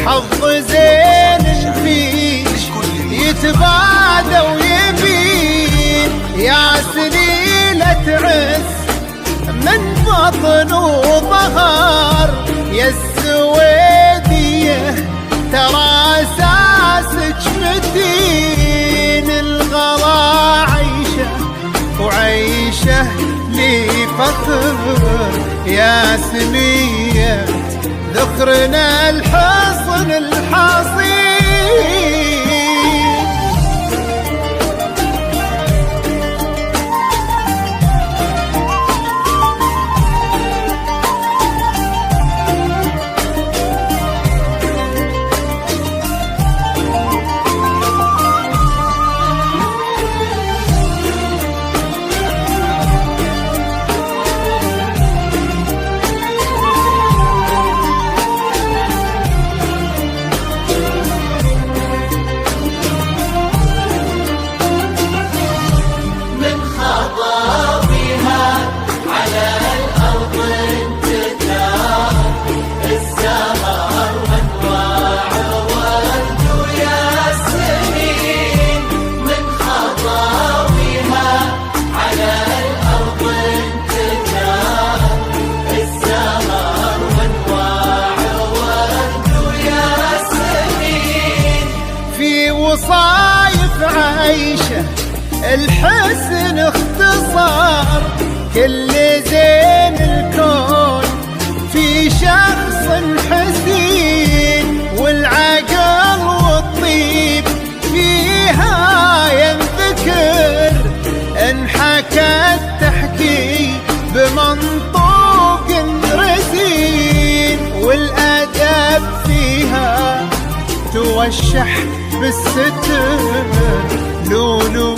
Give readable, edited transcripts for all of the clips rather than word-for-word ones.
حظ زين فيش يتبادى ويبين، يا سليلة عز من بطن وظهر، يا السويدية ترى اساسك متين. الغلا عيشه وعيشه لي فخر، يا سمية ذكرنا الحصن الحصين. وصايف عيشه الحسن اختصار، كل زين الكون في شخص حسين، والعقل والطيب فيها ينذكر، انحكت تحكي بمنطوق رزين، والادب فيها توشح بالستر، لولو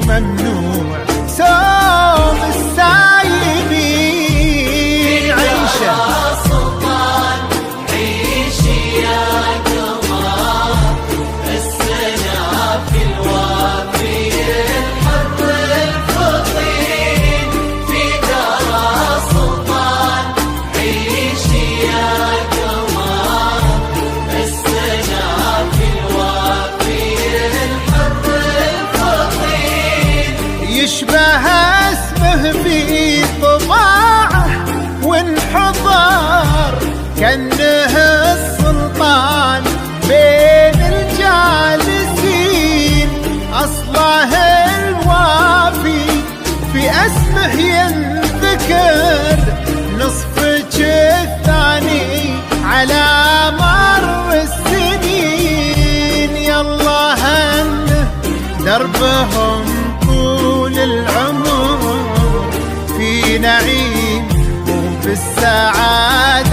ممنوع سوم السايبين. عيشه سلطان عيشي يا قمر، السنة في الوافي الحر الفطين، في دار سلطان عيشي يا قمر، السنة في الوافي الحر الفطين. يشبه اسمه في طباعه وانحضر، كأنه السلطان بين الجالسين، أصله الوافي في اسمه ينذكر، نصفك الثاني على مر السنين، يالله هنه دربهم طول العمر في نعيم وفي السعادة